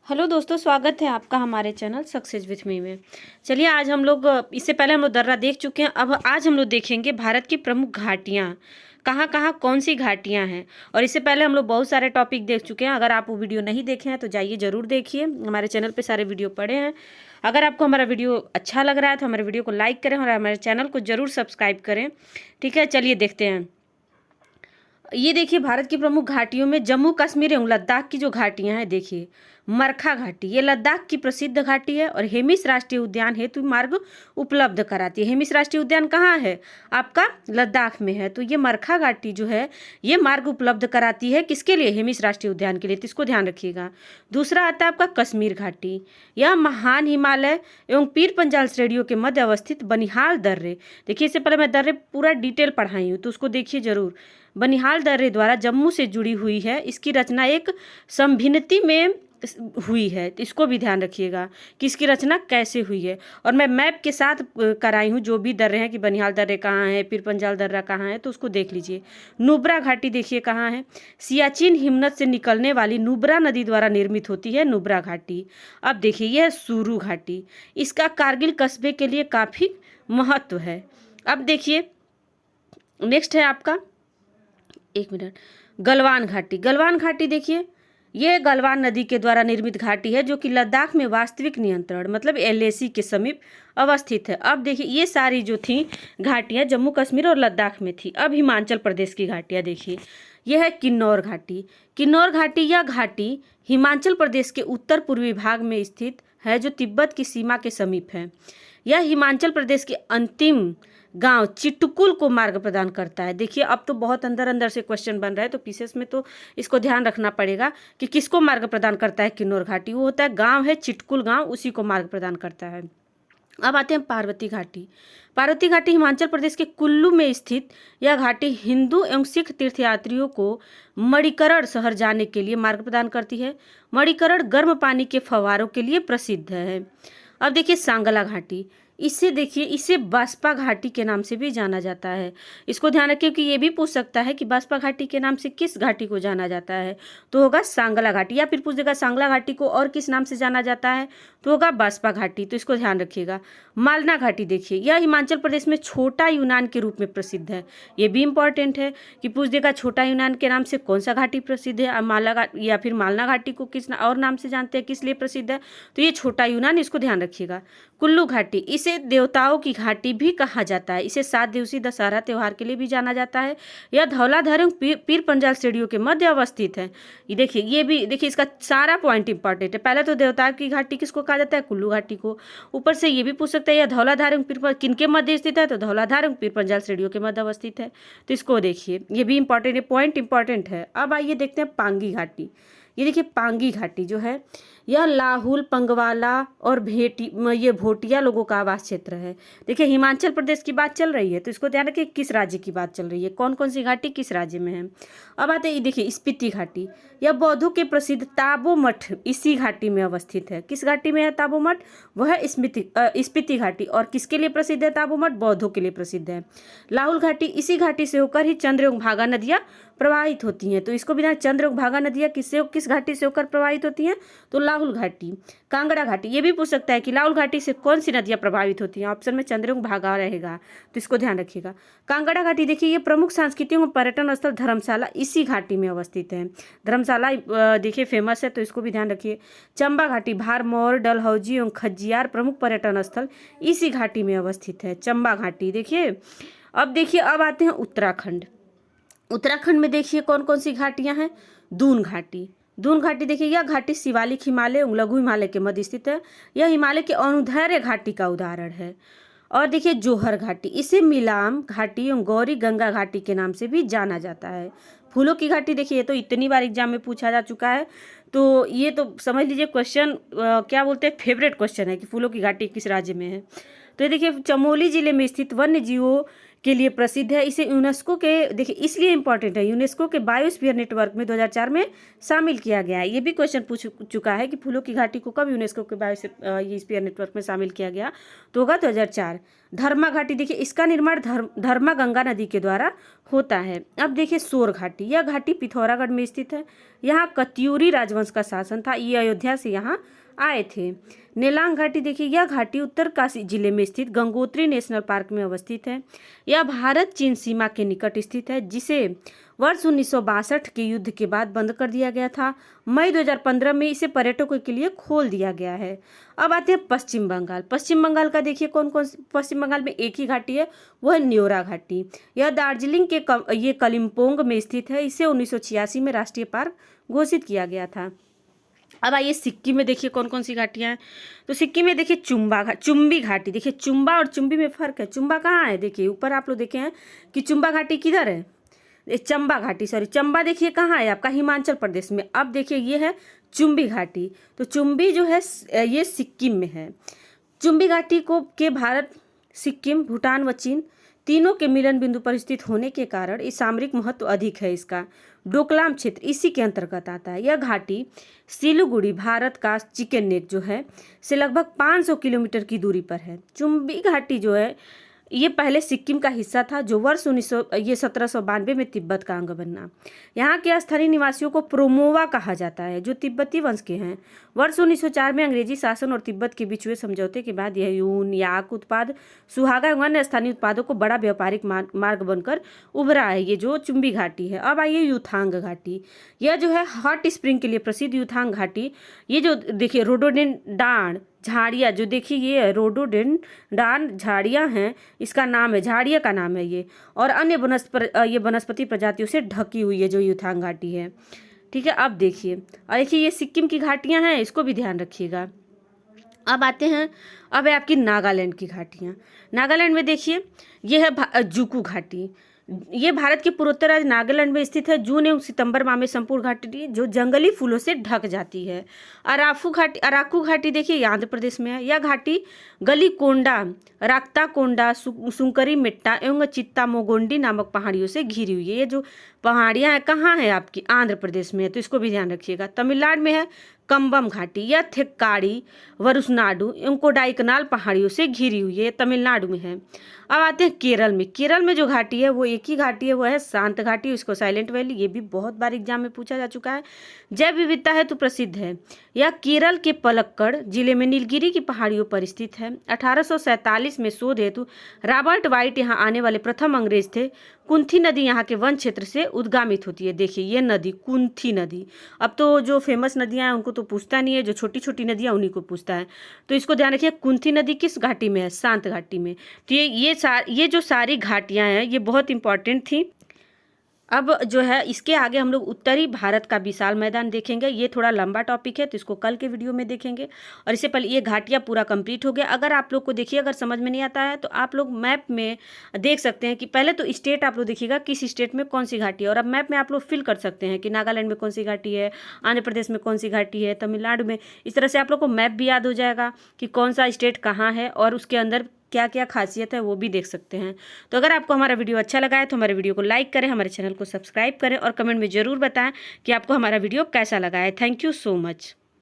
Hello दोस्तों, स्वागत है आपका हमारे चैनल सक्सेस विथ मी में। चलिए, आज हम लोग इससे पहले हम लोग दर्रा देख चुके हैं। अब आज हम लोग देखेंगे भारत की प्रमुख घाटियाँ कहाँ कहाँ कौन सी घाटियाँ हैं। और इससे पहले हम लोग बहुत सारे टॉपिक देख चुके हैं। अगर आप वो वीडियो नहीं देखे हैं तो जाइए ज़रूर देखिए, हमारे चैनल पे सारे वीडियो पड़े हैं। अगर आपको हमारा वीडियो अच्छा लग रहा है तो हमारे वीडियो को लाइक करें और हमारे चैनल को ज़रूर सब्सक्राइब करें। ठीक है, चलिए देखते हैं। ये देखिए, भारत की प्रमुख घाटियों में जम्मू कश्मीर एवं लद्दाख की जो घाटियां हैं, देखिए मरखा घाटी, ये लद्दाख की प्रसिद्ध घाटी है और हेमिस राष्ट्रीय उद्यान हेतु मार्ग उपलब्ध कराती है। हेमिस राष्ट्रीय उद्यान कहाँ है? आपका लद्दाख में है। तो ये मरखा घाटी जो है ये मार्ग उपलब्ध कराती है किसके लिए? हेमिस राष्ट्रीय उद्यान के लिए। तो इसको ध्यान रखिएगा। दूसरा आता है आपका कश्मीर घाटी। यह महान हिमालय एवं पीर पंजाल श्रेणियों के मध्य अवस्थित बनिहाल दर्रे, देखिए इससे पहले मैं दर्रे पूरा डिटेल पढ़ाई हूँ तो उसको देखिए जरूर। बनिहाल दर्रे द्वारा जम्मू से जुड़ी हुई है। इसकी रचना एक संभिन्नति में हुई है, तो इसको भी ध्यान रखिएगा कि इसकी रचना कैसे हुई है। और मैं मैप के साथ कराई हूँ जो भी दर्रे हैं कि बनिहाल दर्रे कहाँ है, पीर पंजाल दर्रा कहाँ है, तो उसको देख लीजिए। नुब्रा घाटी देखिए कहाँ है? सियाचिन हिमनद से निकलने वाली नुब्रा नदी द्वारा निर्मित होती है नुब्रा घाटी। अब देखिए यह सुरू घाटी, इसका कारगिल कस्बे के लिए काफ़ी महत्व है। अब देखिए नेक्स्ट है आपका, एक मिनट, गलवान घाटी। गलवान घाटी देखिए, ये गलवान नदी के द्वारा निर्मित घाटी है जो कि लद्दाख में वास्तविक नियंत्रण मतलब एलएसी के समीप अवस्थित है। अब देखिए ये सारी जो थी घाटियां जम्मू कश्मीर और लद्दाख में थी। अब हिमाचल प्रदेश की घाटियां देखिए, यह है किन्नौर घाटी। किन्नौर घाटी, यह घाटी हिमाचल प्रदेश के उत्तर पूर्वी भाग में स्थित है जो तिब्बत की सीमा के समीप है। यह हिमाचल प्रदेश के अंतिम गांव चिटकुल को मार्ग प्रदान करता है। देखिए अब तो बहुत अंदर अंदर से क्वेश्चन बन रहा है तो पीसेस में तो इसको ध्यान रखना पड़ेगा कि किसको मार्ग प्रदान करता है किन्नौर घाटी। वो होता है गांव है चिटकुल गांव, उसी को मार्ग प्रदान करता है। अब आते हैं पार्वती घाटी। पार्वती घाटी हिमाचल प्रदेश के कुल्लू में स्थित यह घाटी हिंदू एवं सिख तीर्थयात्रियों को मणिकरण शहर जाने के लिए मार्ग प्रदान करती है। मणिकरण गर्म पानी के फव्वारों के लिए प्रसिद्ध है। अब देखिए सांगला घाटी, इसे देखिए, इसे बास्पा घाटी के नाम से भी जाना जाता है। इसको ध्यान रखिए कि ये भी पूछ सकता है कि बास्पा घाटी के नाम से किस घाटी को जाना जाता है, तो होगा सांगला घाटी। या फिर पूछ देगा सांगला घाटी को और किस नाम से जाना जाता है, तो होगा बास्पा घाटी। तो इसको ध्यान रखिएगा। मालना घाटी देखिए, यह हिमाचल प्रदेश में छोटा यूनान के रूप में प्रसिद्ध है। ये भी इंपॉर्टेंट है कि पूछ देगा छोटा यूनान के नाम से कौन सा घाटी प्रसिद्ध है, या फिर मालना घाटी को किस और नाम से जानते हैं, किस लिए प्रसिद्ध है, तो ये छोटा यूनान, इसको ध्यान रखिएगा। कुल्लू घाटी, इसे देवताओं की घाटी भी कहा जाता है। इसे 7 दिवसीय दशहरा त्योहार के लिए भी जाना जाता है। यह धौलाधार एवं पीर पंजाल श्रेणियों के मध्य अवस्थित है। ये देखिए, ये भी देखिए, इसका सारा पॉइंट इंपॉर्टेंट है। पहले तो देवताओं की घाटी किसको कहा जाता है? कुल्लू घाटी को। ऊपर से ये भी पूछ सकता है यह धौलाधार एवं पीर किनके मध्य स्थित है, तो धौलाधार एवं पीर पंजाल श्रेणियों के मध्य अवस्थित है। तो इसको देखिए, ये भी इंपॉर्टेंट है, पॉइंट इंपॉर्टेंट है। अब आइए देखते हैं पांगी घाटी। ये देखिए पांगी घाटी जो है यह लाहुल, पंगवाला और ये भोटिया लोगों का आवास क्षेत्र है। देखिए हिमाचल प्रदेश की बात चल रही है तो इसको ध्यान रखिए किस राज्य की बात चल रही है, कौन कौन सी घाटी किस राज्य में है। अब आते हैं देखिए स्पीति घाटी। यह बौद्धों के प्रसिद्ध ताबो मठ इसी घाटी में अवस्थित है। किस घाटी में है ताबो मठ? वह है स्पीति घाटी। और किसके लिए प्रसिद्ध है ताबो मठ? बौद्धों के लिए प्रसिद्ध है। लाहुल घाटी, इसी घाटी से होकर ही चंद्र एवं भागा नदियाँ प्रवाहित होती हैं। तो इसको भी चंद्र एवं भागा नदियाँ किस घाटी से होकर प्रवाहित होती हैं? तो लाहुल घाटी। कांगड़ा घाटी, ये भी पूछ सकता है कि लाहुल घाटी से कौन सी नदियाँ प्रभावित होती हैं। ऑप्शन में चंद्र एवं भागा रहेगा, तो इसको ध्यान रखिएगा। कांगड़ा घाटी देखिए, ये प्रमुख सांस्कृतिक एवं पर्यटन स्थल धर्मशाला इसी घाटी में अवस्थित है। धर्मशाला देखिए फेमस है, तो इसको भी ध्यान रखिए। चंबा घाटी, भारमौर, डलहौजी एवं खज्जियार प्रमुख पर्यटन स्थल इसी घाटी में अवस्थित है। चंबा घाटी देखिए। अब देखिए, अब आते हैं उत्तराखंड। उत्तराखंड में देखिए कौन कौन सी घाटियां हैं। दून घाटी। दून घाटी देखिए, यह घाटी शिवालिक हिमालय एवं लघु हिमालय के मध्य स्थित है। यह हिमालय के अनुदैर्घ्य घाटी का उदाहरण है। और देखिए जोहर घाटी, इसे मिलाम घाटी एवं गौरी गंगा घाटी के नाम से भी जाना जाता है। फूलों की घाटी देखिए, ये तो इतनी बार एग्जाम में पूछा जा चुका है, तो ये तो समझ लीजिए क्वेश्चन क्या बोलते हैं, फेवरेट क्वेश्चन है कि फूलों की घाटी किस राज्य में है। तो ये देखिए चमोली जिले में स्थित वन्य जीवों के लिए प्रसिद्ध है। इसे यूनेस्को के, देखिए इसलिए इम्पोर्टेंट है, यूनेस्को के बायोस्फीयर नेटवर्क में 2004 में शामिल किया गया है। ये भी क्वेश्चन पूछ चुका है कि फूलों की घाटी को कब यूनेस्को के बायोस्फीयर नेटवर्क में शामिल किया गया, तो होगा 2004। धर्मा घाटी, देखिए इसका निर्माण धर्मा गंगा नदी के द्वारा होता है। अब देखिए सोर घाटी, यह घाटी पिथौरागढ़ में स्थित है। यहाँ कत्यूरी राजवंश का शासन था, ये अयोध्या से यहाँ आए थे। नेलांग घाटी, देखिए यह घाटी उत्तरकाशी जिले में स्थित गंगोत्री नेशनल पार्क में अवस्थित है। यह भारत चीन सीमा के निकट स्थित है, जिसे वर्ष 1962 के युद्ध के बाद बंद कर दिया गया था। मई 2015 में इसे पर्यटकों के लिए खोल दिया गया है। अब आते हैं पश्चिम बंगाल। पश्चिम बंगाल का देखिए कौन कौन, पश्चिम बंगाल में एक ही घाटी है, वह न्योरा घाटी। यह दार्जिलिंग के ये कलिम्पोंग में स्थित है। इसे 1986 में राष्ट्रीय पार्क घोषित किया गया था। अब आइए सिक्किम में, देखिए कौन कौन सी घाटियां हैं। तो सिक्किम में देखिए चुम्बी घाटी, देखिए चुम्बा और चुम्बी में फर्क है। चुम्बा कहाँ है, देखिए ऊपर आप लोग देखे हैं कि चुम्बा घाटी किधर है, चंबा घाटी, सॉरी चंबा देखिए कहाँ है आपका, हिमाचल प्रदेश में। अब देखिए ये है चुम्बी घाटी, तो चुम्बी जो है ये सिक्किम में है। चुम्बी घाटी को के भारत, सिक्किम, भूटान व चीन तीनों के मिलन बिंदु पर स्थित होने के कारण इस सामरिक महत्व अधिक है। इसका डोकलाम क्षेत्र इसी के अंतर्गत आता है। यह घाटी सिलीगुड़ी, भारत का चिकन नेक जो है, से लगभग 500 किलोमीटर की दूरी पर है। चुम्बी घाटी जो है ये पहले सिक्किम का हिस्सा था, जो वर्ष 1792 में तिब्बत का अंग बना। यहाँ के स्थानीय निवासियों को प्रोमोवा कहा जाता है, जो तिब्बती वंश के हैं। वर्ष 1904 में अंग्रेजी शासन और तिब्बत के बीच हुए समझौते के बाद यह यून, याक उत्पाद, सुहागा एवं अन्य स्थानीय उत्पादों को बड़ा व्यापारिक मार्ग बनकर उभरा है, ये जो चुम्बी घाटी है। अब आइए यूथांग घाटी, यह जो है हॉट स्प्रिंग के लिए प्रसिद्ध यूथांग घाटी। ये जो देखिए रोडोडेंड्रॉन झाड़ियाँ, जो देखिए ये रोडोडेंड्रॉन झाड़ियाँ हैं, इसका नाम है, झाड़िया का नाम है ये, और अन्य वनस्पति प्रजातियों से ढकी हुई है जो यूथांग घाटी है। ठीक है, अब देखिए, और देखिए ये सिक्किम की घाटियाँ हैं, इसको भी ध्यान रखिएगा। अब आते हैं, अब है आपकी नागालैंड की घाटियाँ। नागालैंड में देखिए ये है जुकू घाटी। ये भारत के पूर्वोत्तर राज्य नागालैंड में स्थित है। जून एवं सितंबर माह में संपूर्ण घाटी जो जंगली फूलों से ढक जाती है। अराकू घाटी देखिए ये आंध्र प्रदेश में है। यह घाटी गलीकोंडा, राक्ताकोंडा, सुंकरी मिट्टा एवं चित्तामोगोंडी नामक पहाड़ियों से घिरी हुई है। ये जो पहाड़ियाँ हैं कहाँ है आपकी, आंध्र प्रदेश में है, तो इसको भी ध्यान रखिएगा। तमिलनाडु में है कंबम घाटी, यह थेक्काड़ी, वरुसनाडु एवं कोडाईकनाल पहाड़ियों से घिरी हुई है, तमिलनाडु में है। अब आते हैं केरल में। केरल में जो घाटी है वो एक ही घाटी है, वो है शांत घाटी, इसको साइलेंट वैली, ये भी बहुत बार एग्जाम में पूछा जा चुका है। जैव विविधता है तो प्रसिद्ध है। यह केरल के पलक्कड़ जिले में नीलगिरी की पहाड़ियों पर स्थित है। 1847 में शोध हेतु रॉबर्ट वाइट यहाँ आने वाले प्रथम अंग्रेज थे। कुंथी नदी यहाँ के वन क्षेत्र से उद्गामित होती है। देखिए ये नदी कुंथी नदी, अब तो जो फेमस नदियाँ हैं उनको तो पूछता नहीं है, जो छोटी छोटी नदियाँ उन्हीं को पूछता है, तो इसको ध्यान रखिए। कुंथी नदी किस घाटी में है, शांत घाटी में। तो ये जो सारी घाटियाँ हैं ये बहुत इंपॉर्टेंट थी। अब जो है इसके आगे हम लोग उत्तरी भारत का विशाल मैदान देखेंगे। ये थोड़ा लंबा टॉपिक है तो इसको कल के वीडियो में देखेंगे। और इससे पहले ये घाटियाँ पूरा कंप्लीट हो गया। अगर आप लोग को देखिए, अगर समझ में नहीं आता है तो आप लोग मैप में देख सकते हैं कि पहले तो स्टेट आप लोग देखिएगा किस स्टेट में कौन सी घाटी है, और अब मैप में आप लोग फिल कर सकते हैं कि नागालैंड में कौन सी घाटी है, आंध्र प्रदेश में कौन सी घाटी है, तमिलनाडु में। इस तरह से आप लोग को मैप भी याद हो जाएगा कि कौन सा स्टेट कहाँ है और उसके अंदर क्या क्या खासियत है वो भी देख सकते हैं। तो अगर आपको हमारा वीडियो अच्छा लगा है तो हमारे वीडियो को लाइक करें, हमारे चैनल को सब्सक्राइब करें और कमेंट में ज़रूर बताएं कि आपको हमारा वीडियो कैसा लगा है। Thank you so much.